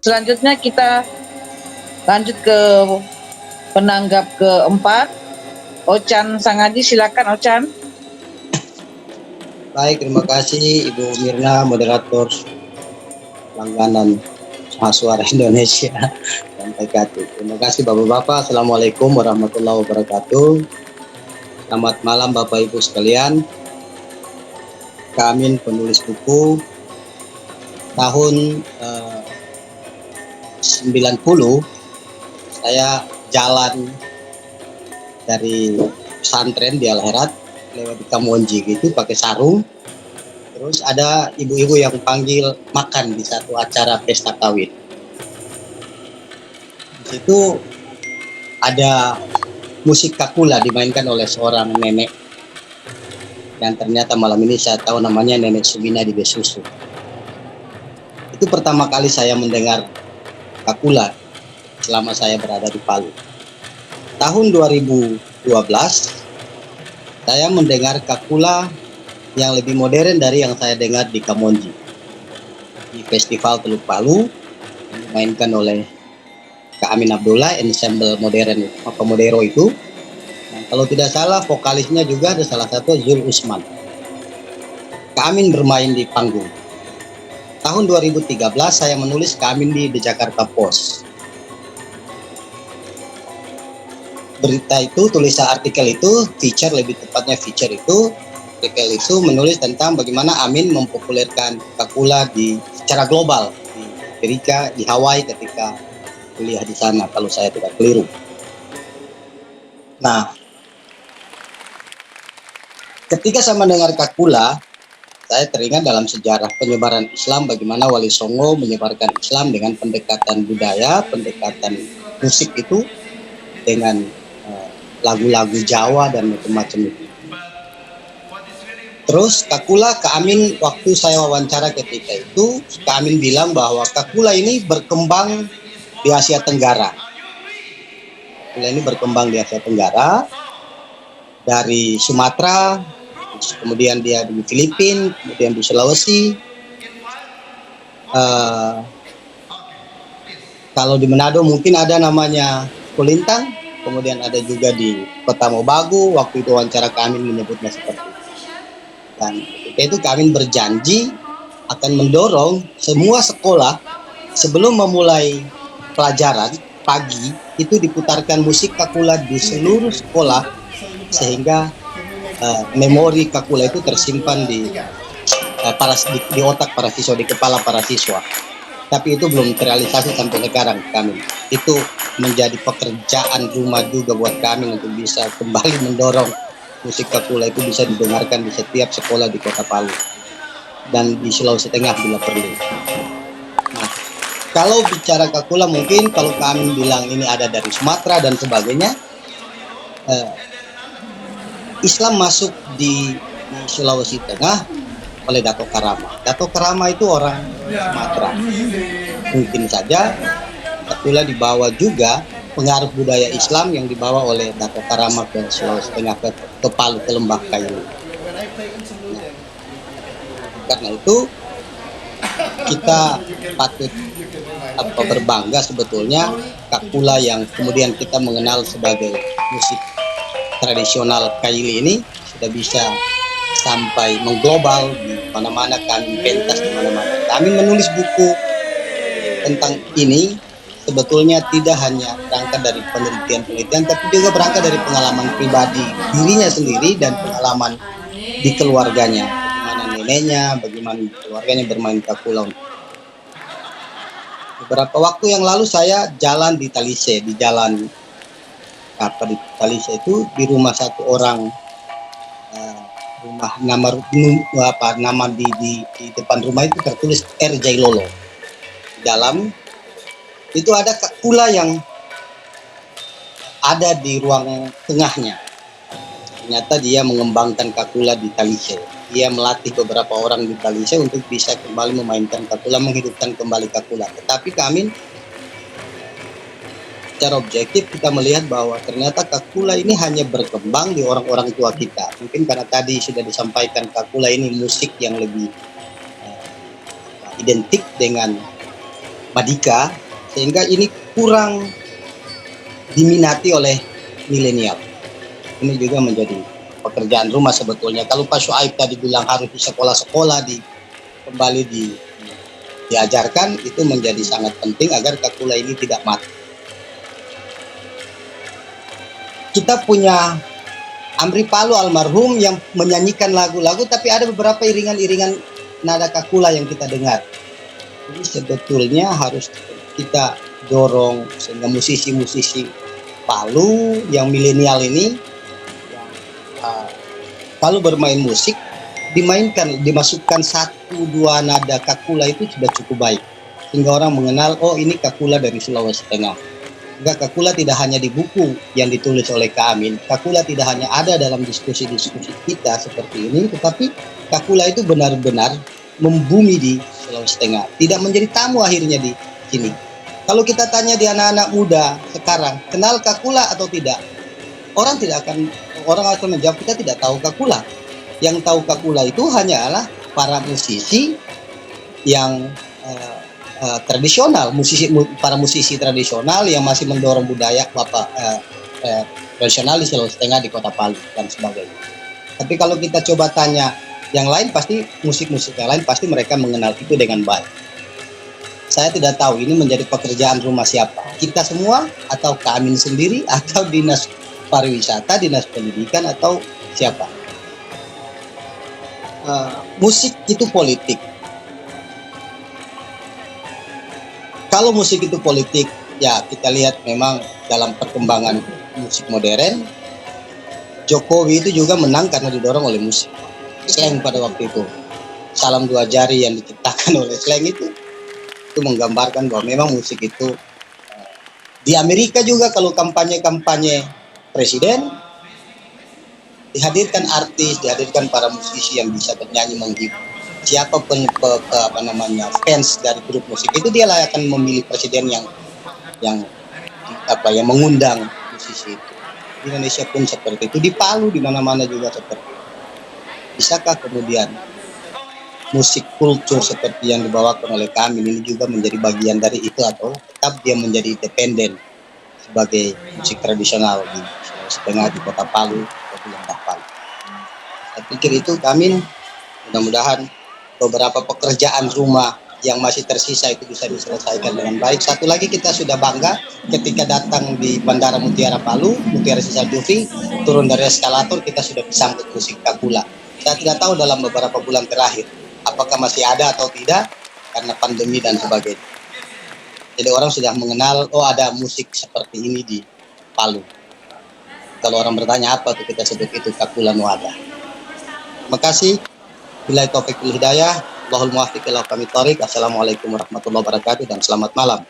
Selanjutnya kita lanjut ke penanggap keempat, Ochan Sangadi. Silakan Ochan. Baik, terima kasih Ibu Mirna, moderator langganan Suara Indonesia dan PKT. Terima kasih Bapak-Bapak. Assalamualaikum warahmatullahi wabarakatuh. Selamat malam Bapak Ibu sekalian. Kami penulis buku tahun 90. Saya jalan dari pesantren di Al-Herat lewat di Kamonji gitu pakai sarung. Terus ada ibu-ibu yang panggil makan di satu acara pesta kawin. Di situ ada musik kakula dimainkan oleh seorang nenek. Dan ternyata malam ini saya tahu namanya Nenek Sumina di Besusu. Itu pertama kali saya mendengar kakula selama saya berada di Palu. Tahun 2012 saya mendengar kakula yang lebih modern dari yang saya dengar di Kamonji, di Festival Teluk Palu yang dimainkan oleh Kak Amin Abdullah, ensemble modern Modero itu. Nah, kalau tidak salah vokalisnya juga ada salah satu Zul Usman. Kak Amin bermain di panggung. Tahun 2013 saya menulis Kak Amin di The Jakarta Post. Berita itu, tulisan artikel itu, lebih tepatnya feature itu, artikel itu menulis tentang bagaimana Amin mempopulerkan kakula secara global di Amerika, di Hawaii ketika kuliah di sana kalau saya tidak keliru. Nah, ketika saya mendengar kakula, saya teringat dalam sejarah penyebaran Islam bagaimana Wali Songo menyebarkan Islam dengan pendekatan budaya, pendekatan musik itu dengan lagu-lagu Jawa dan macam-macam itu. Terus kakula Kak Amin, waktu saya wawancara ketika itu, Kak Amin bilang bahwa kakula ini berkembang di Asia Tenggara. Kakula ini berkembang di Asia Tenggara, dari Sumatera, kemudian dia di Filipina, kemudian di Sulawesi. Kalau di Manado mungkin ada namanya Kulintang, kemudian ada juga di Kota Mobagu. Waktu itu wawancara Kak Amin menyebutnya seperti itu. Dan ketika itu Kak Amin berjanji akan mendorong semua sekolah sebelum memulai pelajaran pagi itu diputarkan musik kakula di seluruh sekolah sehingga memori kakula itu tersimpan di otak para siswa, di kepala para siswa. Tapi itu belum terrealisasi sampai sekarang kami. Itu menjadi pekerjaan rumah juga buat kami untuk bisa kembali mendorong musik kakula itu bisa didengarkan di setiap sekolah di Kota Palu dan di Sulawesi Tengah bila perlu. Nah, kalau bicara kakula mungkin kalau kami bilang ini ada dari Sumatera dan sebagainya, Islam masuk di Sulawesi Tengah oleh Dato Karama. Dato Karama itu orang Sumatera. Mungkin saja kakula dibawa juga pengaruh budaya Islam yang dibawa oleh Dato Karama ke Sulawesi Tengah, ke Palu, ke Lembah Kayu. Karena itu kita patut berbangga sebetulnya kakula yang kemudian kita mengenal sebagai musik tradisional Kaili ini sudah bisa sampai mengglobal di mana-mana, kami pentas di mana-mana. Kami menulis buku tentang ini sebetulnya tidak hanya berangkat dari penelitian-penelitian, tapi juga berangkat dari pengalaman pribadi dirinya sendiri dan pengalaman di keluarganya. Bagaimana neneknya, bagaimana keluarganya bermain kakula. Beberapa waktu yang lalu saya jalan di Talise, di jalan di Talise itu di rumah satu orang, rumah nama di depan rumah itu tertulis R. Jailolo. Di dalam itu ada kakula yang ada di ruang tengahnya. Ternyata dia mengembangkan kakula di Talise. Dia melatih beberapa orang di Talise untuk bisa kembali memainkan kakula, menghidupkan kembali kakula. Tetapi kami secara objektif kita melihat bahwa ternyata kakula ini hanya berkembang di orang-orang tua kita. Mungkin karena tadi sudah disampaikan kakula ini musik yang lebih identik dengan Madika, sehingga ini kurang diminati oleh milenial. Ini juga menjadi pekerjaan rumah sebetulnya. Kalau Pak Syuaib tadi bilang harus di sekolah-sekolah kembali diajarkan, itu menjadi sangat penting agar Kakula ini tidak mati. Kita punya Amri Palu almarhum yang menyanyikan lagu-lagu, tapi ada beberapa iringan-iringan nada Kakula yang kita dengar. Jadi sebetulnya harus kita dorong sehingga musisi-musisi Palu yang milenial ini kalau bermain musik dimasukkan 1-2 nada Kakula itu sudah cukup baik, sehingga orang mengenal, oh ini Kakula dari Sulawesi Tengah. Enggak, Kakula tidak hanya di buku yang ditulis oleh Kak Amin, Kakula tidak hanya ada dalam diskusi-diskusi kita seperti ini, tetapi Kakula itu benar-benar membumi di Sulawesi Tengah, tidak menjadi tamu akhirnya di sini. Kalau kita tanya di anak-anak muda sekarang, kenal Kakula atau tidak? Orang akan menjawab, kita tidak tahu Kakula. Yang tahu Kakula itu hanyalah para musisi yang tradisional, para musisi tradisional yang masih mendorong budaya tradisional di Sulawesi Tengah, di Kota Palu dan sebagainya. Tapi kalau kita coba tanya yang lain, pasti musik-musik yang lain pasti mereka mengenal itu dengan baik. Saya tidak tahu ini menjadi pekerjaan rumah siapa, kita semua atau Kak Amin sendiri atau Dinas Pariwisata, Dinas Pendidikan, atau siapa. Musik itu politik. Kalau musik itu politik, ya kita lihat memang dalam perkembangan musik modern, Jokowi itu juga menang karena didorong oleh musik. Slang pada waktu itu, salam 2 jari yang diciptakan oleh Slang itu menggambarkan bahwa memang musik itu. Di Amerika juga kalau kampanye presiden, dihadirkan artis, dihadirkan para musisi yang bisa bernyanyi menghibur. Siapa fans dari grup musik itu, dia lah akan memilih presiden yang mengundang musisi itu. Di Indonesia pun seperti itu, di Palu, di mana-mana juga seperti itu. Bisakah kemudian musik kultur seperti yang dibawakan oleh kami ini juga menjadi bagian dari itu, atau tetap dia menjadi independen sebagai musik tradisional di Sulawesi Tengah, di Kota Palu, atau di Palu? Saya pikir itu kami, mudah-mudahan beberapa pekerjaan rumah yang masih tersisa itu bisa diselesaikan dengan baik. Satu lagi, kita sudah bangga ketika datang di Bandara Mutiara Palu, Mutiara Sisa Jufri, turun dari eskalator kita sudah disambut musik Kakula. Saya tidak tahu dalam beberapa bulan terakhir apakah masih ada atau tidak karena pandemi dan sebagainya. Jadi orang sudah mengenal, oh ada musik seperti ini di Palu. Kalau orang bertanya apa tuh, kita sebut itu Kakula Nuada. Terima kasih. Billahi taufiq wal hidayah. Wallahul muwaffiq ila aqwamit thoriq. Assalamualaikum warahmatullahi wabarakatuh dan selamat malam.